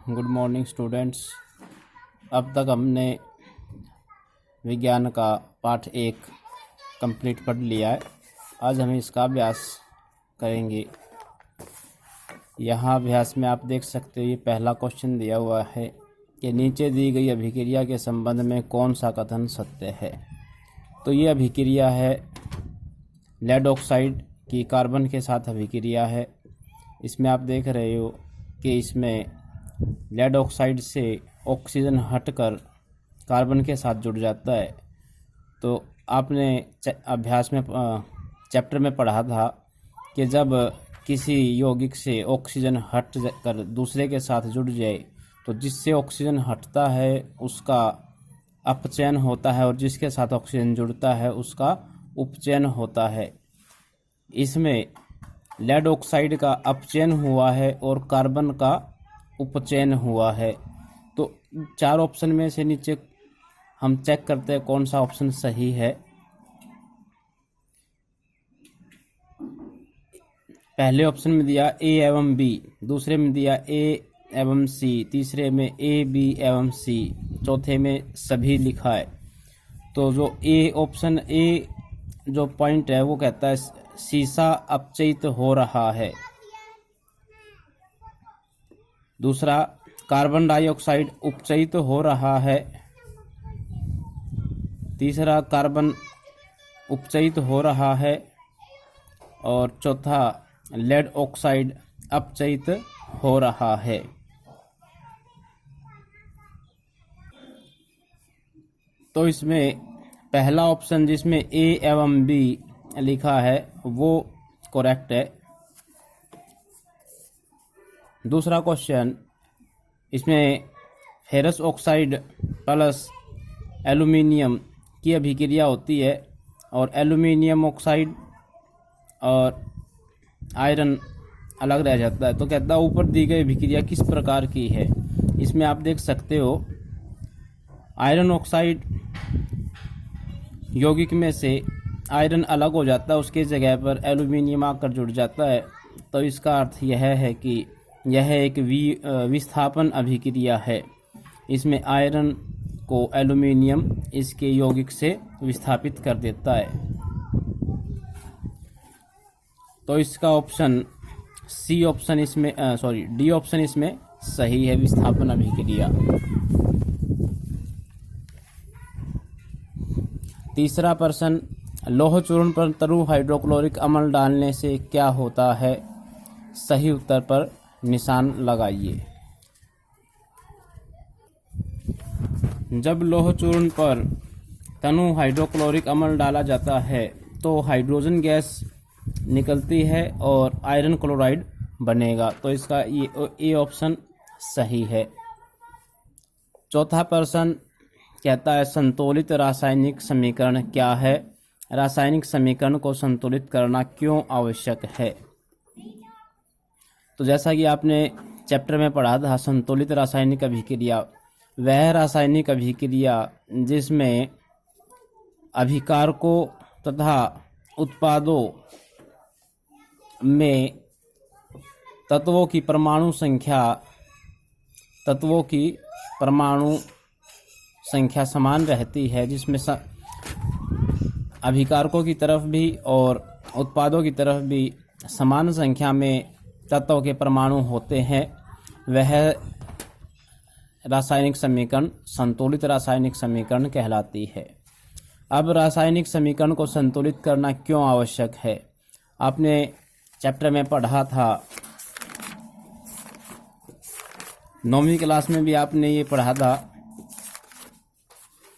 Good morning students. अब तक हमने विज्ञान का पाठ 1 कंप्लीट पढ़ लिया है। आज हम इसका अभ्यास करेंगे। यहाँ अभ्यास में आप देख सकते हो, ये पहला क्वेश्चन दिया हुआ है कि नीचे दी गई अभिक्रिया के संबंध में कौन सा कथन सत्य है। तो ये अभिक्रिया है लेड ऑक्साइड की कार्बन के साथ अभिक्रिया है। इसमें आप देख रहे हो कि इसमें लेड ऑक्साइड से ऑक्सीजन हटकर कार्बन के साथ जुड़ जाता है। तो आपने अभ्यास में चैप्टर में पढ़ा था कि जब किसी यौगिक से ऑक्सीजन हट कर दूसरे के साथ जुड़ जाए तो जिससे ऑक्सीजन हटता है उसका अपचयन होता है और जिसके साथ ऑक्सीजन जुड़ता है उसका उपचयन होता है। इसमें लेड ऑक्साइड का अपचयन हुआ है और कार्बन का उपचयन हुआ है। तो 4 ऑप्शन में से नीचे हम चेक करते हैं कौन सा ऑप्शन सही है। पहले ऑप्शन में दिया ए एवं बी, दूसरे में दिया ए एवं सी, तीसरे में ए बी एवं सी, चौथे में सभी लिखा है। तो जो ए ऑप्शन ए जो पॉइंट है वो कहता है सीसा अपचयित हो रहा है। दूसरा, कार्बन डाइऑक्साइड उपचयित हो रहा है। तीसरा, कार्बन उपचयित हो रहा है। और चौथा, लेड ऑक्साइड अपचयित हो रहा है। तो इसमें पहला ऑप्शन जिसमें ए एवं बी लिखा है वो करेक्ट है। दूसरा क्वेश्चन, इसमें फेरस ऑक्साइड प्लस एल्युमिनियम की अभिक्रिया होती है और एल्युमिनियम ऑक्साइड और आयरन अलग रह जाता है। तो कहता है ऊपर दी गई अभिक्रिया किस प्रकार की है। इसमें आप देख सकते हो आयरन ऑक्साइड यौगिक में से आयरन अलग हो जाता है, उसके जगह पर एल्युमिनियम आकर जुड़ जाता है। तो इसका अर्थ यह है कि यह एक विस्थापन अभिक्रिया है। इसमें आयरन को एल्युमिनियम इसके यौगिक से विस्थापित कर देता है। तो इसका ऑप्शन सी ऑप्शन इसमें डी ऑप्शन इसमें सही है, विस्थापन अभिक्रिया। तीसरा प्रश्न, लौह चूर्ण पर तरु हाइड्रोक्लोरिक अम्ल डालने से क्या होता है। सही उत्तर पर निशान लगाइए। जब लौह चूर्ण पर तनु हाइड्रोक्लोरिक अम्ल डाला जाता है तो हाइड्रोजन गैस निकलती है और आयरन क्लोराइड बनेगा। तो इसका ये ऑप्शन सही है। चौथा प्रश्न कहता है संतुलित रासायनिक समीकरण क्या है। रासायनिक समीकरण को संतुलित करना क्यों आवश्यक है। तो जैसा कि आपने चैप्टर में पढ़ा था, संतुलित रासायनिक अभिक्रिया वह रासायनिक अभिक्रिया जिसमें अभिकारकों तथा उत्पादों में तत्वों की परमाणु संख्या समान रहती है, जिसमें अभिकारकों की तरफ भी और उत्पादों की तरफ भी समान संख्या में तत्वों के परमाणु होते हैं, वह रासायनिक समीकरण संतुलित रासायनिक समीकरण कहलाती है। अब रासायनिक समीकरण को संतुलित करना क्यों आवश्यक है। आपने चैप्टर में पढ़ा था, 9वीं क्लास में भी आपने ये पढ़ा था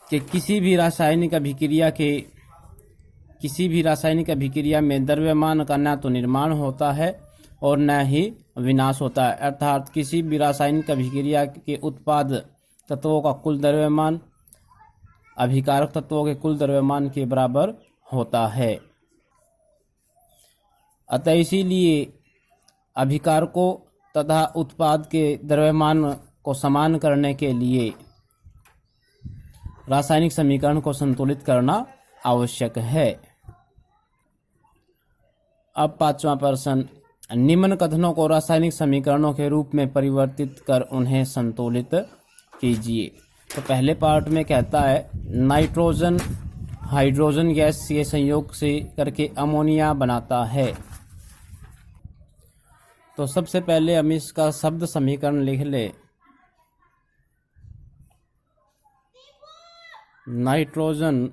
कि किसी भी रासायनिक अभिक्रिया में द्रव्यमान का न तो निर्माण होता है और न ही विनाश होता है। अर्थात किसी भी रासायनिक अभिक्रिया के उत्पाद तत्वों का कुल द्रव्यमान अभिकारक तत्वों के कुल द्रव्यमान के बराबर होता है। अतः इसीलिए अभिकारकों तथा उत्पाद के द्रव्यमान को समान करने के लिए रासायनिक समीकरण को संतुलित करना आवश्यक है। अब 5वां प्रश्न, निम्न कथनों को रासायनिक समीकरणों के रूप में परिवर्तित कर उन्हें संतुलित कीजिए। तो पहले पार्ट में कहता है नाइट्रोजन हाइड्रोजन गैस के संयोग से करके अमोनिया बनाता है। तो सबसे पहले हम इसका शब्द समीकरण लिख ले। नाइट्रोजन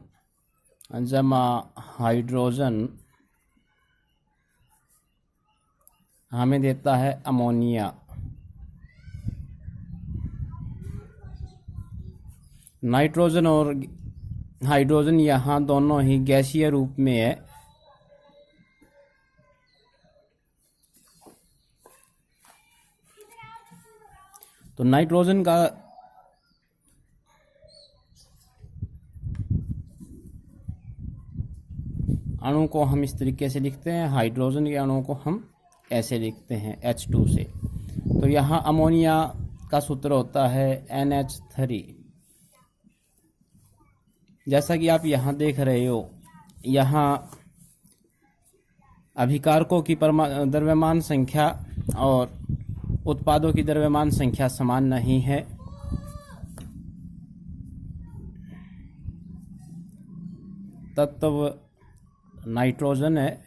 जमा हाइड्रोजन हमें देता है अमोनिया। नाइट्रोजन और हाइड्रोजन यहाँ दोनों ही गैसीय रूप में है। तो नाइट्रोजन का अणु को हम इस तरीके से लिखते हैं, हाइड्रोजन के अणु को हम ऐसे लिखते हैं H2 से। तो यहाँ अमोनिया का सूत्र होता है NH3। जैसा कि आप यहाँ देख रहे हो, यहाँ अभिकारकों की द्रव्यमान संख्या और उत्पादों की द्रव्यमान संख्या समान नहीं है। तत्व नाइट्रोजन है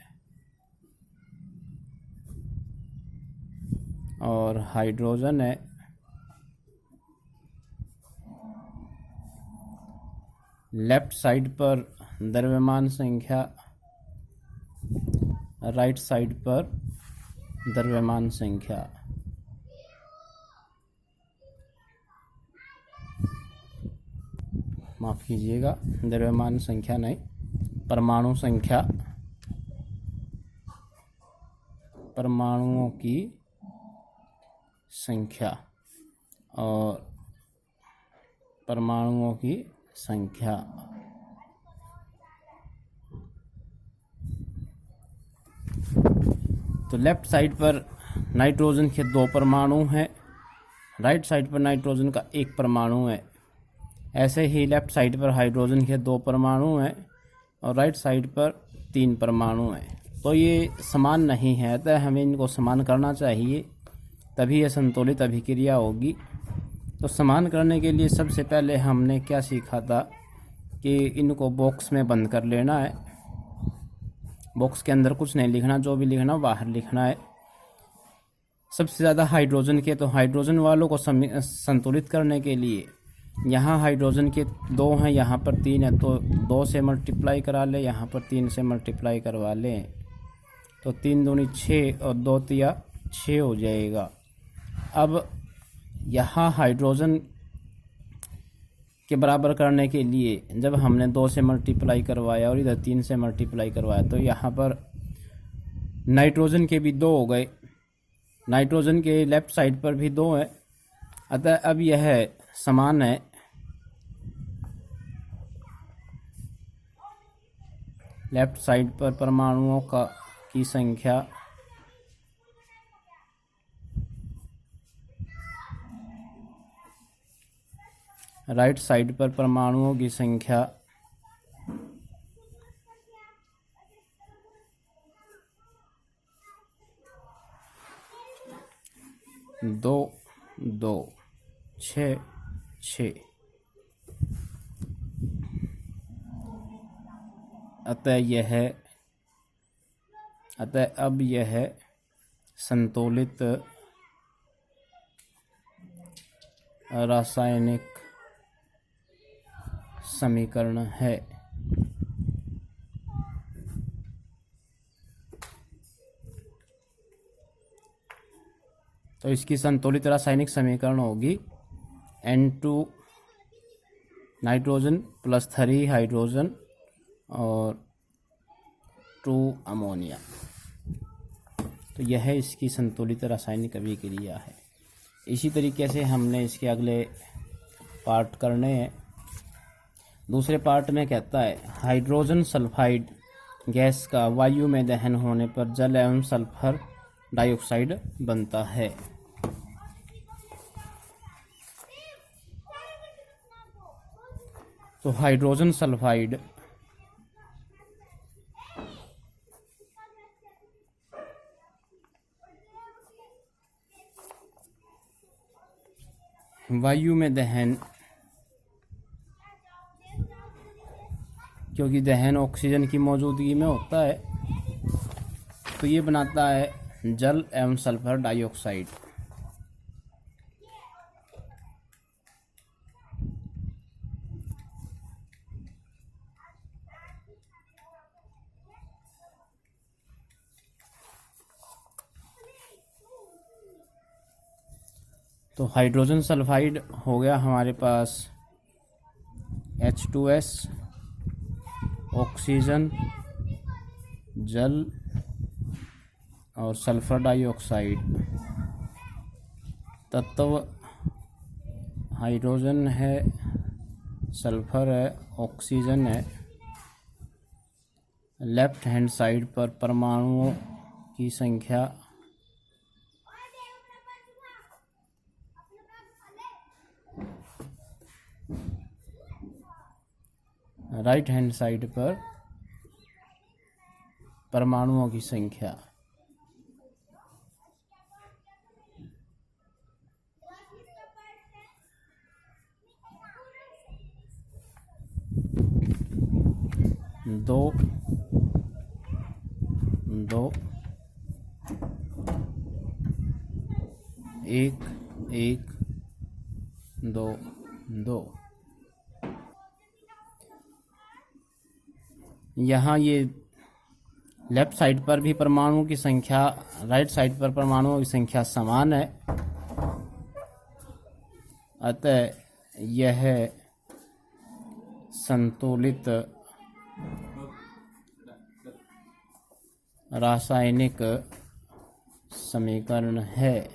और हाइड्रोजन है। लेफ्ट साइड पर द्रव्यमान संख्या, राइट साइड पर द्रव्यमान संख्या। माफ कीजिएगा, द्रव्यमान संख्या नहीं, परमाणु संख्या, परमाणुओं की संख्या और परमाणुओं की संख्या। तो लेफ्ट साइड पर नाइट्रोजन के 2 परमाणु हैं, राइट साइड पर नाइट्रोजन का 1 परमाणु है। ऐसे ही लेफ्ट साइड पर हाइड्रोजन के 2 परमाणु हैं और राइट साइड पर 3 परमाणु हैं। तो ये समान नहीं है, अतः हमें इनको समान करना चाहिए, तभी यह संतुलित अभिक्रिया होगी। तो समान करने के लिए सबसे पहले हमने क्या सीखा था कि इनको बॉक्स में बंद कर लेना है। बॉक्स के अंदर कुछ नहीं लिखना, जो भी लिखना बाहर लिखना है। सबसे ज़्यादा हाइड्रोजन के, तो हाइड्रोजन वालों को संतुलित करने के लिए यहाँ हाइड्रोजन के 2 हैं, यहाँ पर 3 है, तो 2 से मल्टीप्लाई करा ले, यहाँ पर 3 से मल्टीप्लाई करवा लें, तो 3 दूनी 6 और 2 तिया 6 हो जाएगा। अब यहाँ हाइड्रोजन के बराबर करने के लिए जब हमने 2 से मल्टीप्लाई करवाया और इधर 3 से मल्टीप्लाई करवाया, तो यहाँ पर नाइट्रोजन के भी 2 हो गए, नाइट्रोजन के लेफ्ट साइड पर भी 2 है, अतः अब यह समान है। लेफ्ट साइड पर परमाणुओं की संख्या राइट साइड पर परमाणुओं की संख्या दो 2 6 6। अतः अब यह संतुलित रासायनिक समीकरण है। तो इसकी संतुलित रासायनिक समीकरण होगी N2 नाइट्रोजन प्लस 3 हाइड्रोजन और 2 अमोनिया। तो यह इसकी संतुलित रासायनिक अभिक्रिया है। इसी तरीके से हमने इसके अगले पार्ट करने हैं। दूसरे पार्ट में कहता है हाइड्रोजन सल्फाइड गैस का वायु में दहन होने पर जल एवं सल्फर डाइऑक्साइड बनता है। तो हाइड्रोजन सल्फाइड वायु में दहन, क्योंकि दहन ऑक्सीजन की मौजूदगी में होता है, तो ये बनाता है जल एवं सल्फर डाइऑक्साइड। तो हाइड्रोजन सल्फाइड हो गया हमारे पास H2S, ऑक्सीजन, जल और सल्फर डाइऑक्साइड। तत्व हाइड्रोजन है, सल्फर है, ऑक्सीजन है। लेफ्ट हैंड साइड पर परमाणुओं की संख्या राइट हैंड साइड पर परमाणुओं की संख्या। दो, दो, एक, एक, दो, दो। यहाँ ये लेफ्ट साइड पर भी परमाणुओं की संख्या, राइट साइड पर परमाणुओं की संख्या समान है, अतः यह संतुलित रासायनिक समीकरण है।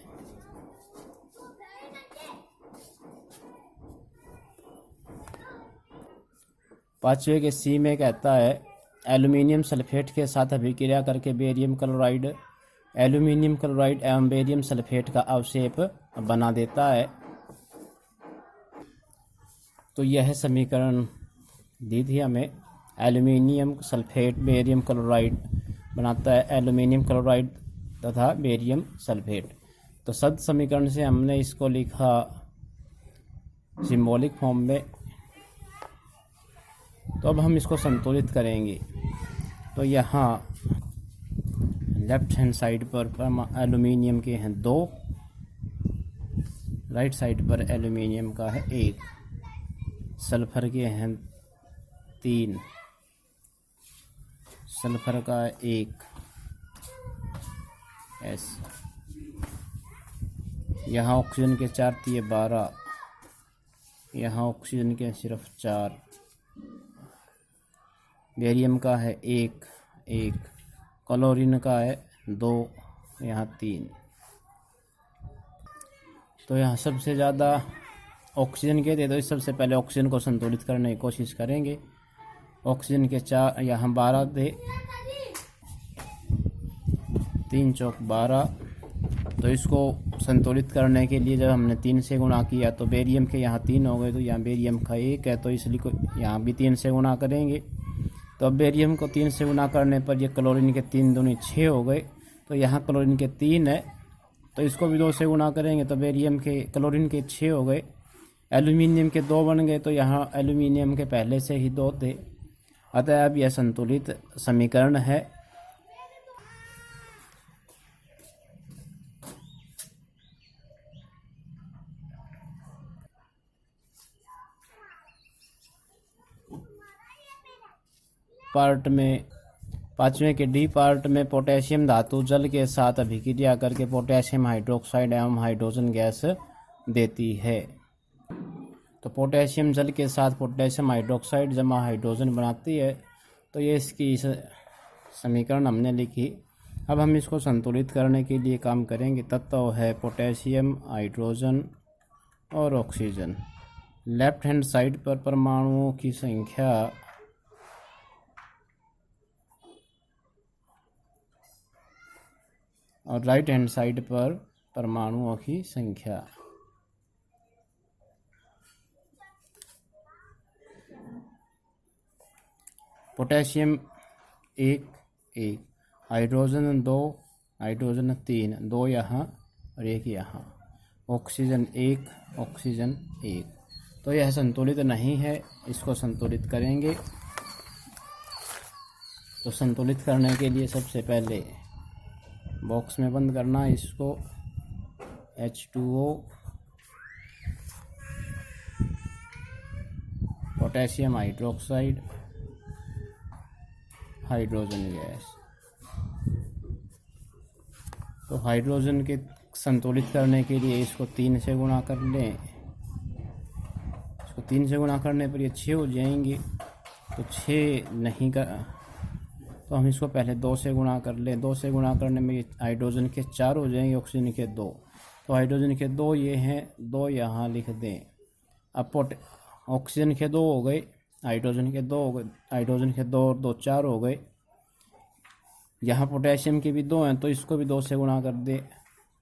पांचवे के सी में कहता है एल्यूमिनियम सल्फेट के साथ अभिक्रिया करके बेरियम क्लोराइड एल्यूमिनियम क्लोराइड एवं बेरियम सल्फेट का अवशेप बना देता है। तो यह समीकरण दी थी हमें, एल्यूमिनियम सल्फेट बेरियम क्लोराइड बनाता है एल्यूमिनियम क्लोराइड तथा बेरियम सल्फेट। तो सद समीकरण से हमने इसको लिखा सिंबॉलिक फॉर्म में। तो अब हम इसको संतुलित करेंगे। तो यहाँ लेफ्ट हैंड साइड पर एल्यूमिनियम के हैं 2, राइट साइड पर एल्यूमिनियम का है 1, सल्फर के हैं 3, सल्फर का 1 S। यहाँ ऑक्सीजन के 4 दिए 12, यहाँ ऑक्सीजन के सिर्फ 4, बेरियम का है 1, 1, क्लोरीन का है 2, यहाँ 3। तो यहाँ सबसे ज़्यादा ऑक्सीजन के थे, तो इस सबसे पहले ऑक्सीजन को संतुलित करने की कोशिश करेंगे। ऑक्सीजन के 4, यहाँ 12 थे, 3 चौक 12। तो इसको संतुलित करने के लिए जब हमने 3 से गुणा किया तो बेरियम के यहाँ 3 हो गए, तो यहाँ बेरियम का 1 है, तो इसलिए यहाँ भी 3 से गुणा करेंगे। तो अब बेरियम को 3 से गुणा करने पर ये क्लोरीन के 3 दूनी 6 हो गए, तो यहाँ क्लोरीन के 3 है, तो इसको भी 2 से गुणा करेंगे तो बेरियम के क्लोरीन के 6 हो गए। एल्यूमिनियम के 2 बन गए, तो यहाँ एल्यूमिनियम के पहले से ही 2 थे, अतः अब यह संतुलित समीकरण है। पार्ट में 5वें के डी पार्ट में पोटेशियम धातु जल के साथ अभिक्रिया करके पोटेशियम हाइड्रोक्साइड एवं हाइड्रोजन गैस देती है। तो पोटेशियम जल के साथ पोटेशियम हाइड्रोक्साइड जमा हाइड्रोजन बनाती है। तो ये इसकी समीकरण हमने लिखी। अब हम इसको संतुलित करने के लिए काम करेंगे। तत्व है पोटेशियम, हाइड्रोजन और ऑक्सीजन। लेफ्ट हैंड साइड पर परमाणुओं की संख्या और राइट हैंड साइड पर परमाणुओं की संख्या। पोटेशियम 1, 1, हाइड्रोजन 2, हाइड्रोजन 3, 2 यहाँ और 1 यहाँ। Oxygen 1, oxygen 1। तो यह संतुलित नहीं है, इसको संतुलित करेंगे। तो संतुलित करने के लिए सबसे पहले बॉक्स में बंद करना इसको, H2O, potassium hydroxide, hydrogen gas. तो हाइड्रोजन के संतुलित करने के लिए इसको 3 से गुणा कर लें। इसको 3 से गुणा करने पर ये 6 हो जाएंगी। तो 6 नहीं कर, तो हम इसको पहले 2 से गुणा कर लें। 2 से गुणा करने में ये हाइड्रोजन के 4 हो जाएंगे, ऑक्सीजन के 2। तो हाइड्रोजन के 2 ये हैं, 2 यहाँ लिख दें। अब ऑक्सीजन के 2 हो गए, हाइड्रोजन के 2 हो गए, हाइड्रोजन के 2 और 2 4 हो गए। यहाँ पोटेशियम के भी 2 हैं, तो इसको भी 2 से गुणा कर दे।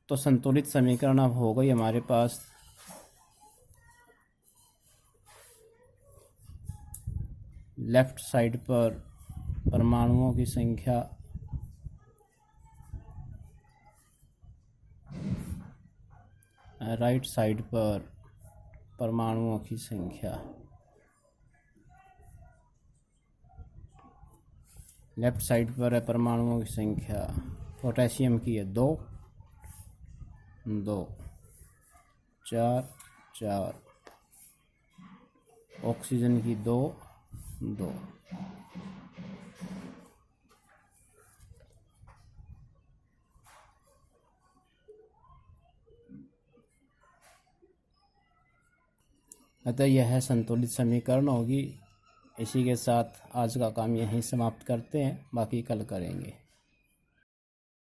तो संतुलित समीकरण अब हो गई हमारे पास। लेफ्ट साइड पर परमाणुओं की संख्या राइट साइड पर परमाणुओं की संख्या। लेफ्ट साइड पर है परमाणुओं की संख्या। पोटेशियम की है 2, 2, 4, 4। ऑक्सीजन की 2, 2। अतः यह संतुलित समीकरण होगी। इसी के साथ आज का काम यहीं समाप्त करते हैं, बाकी कल करेंगे।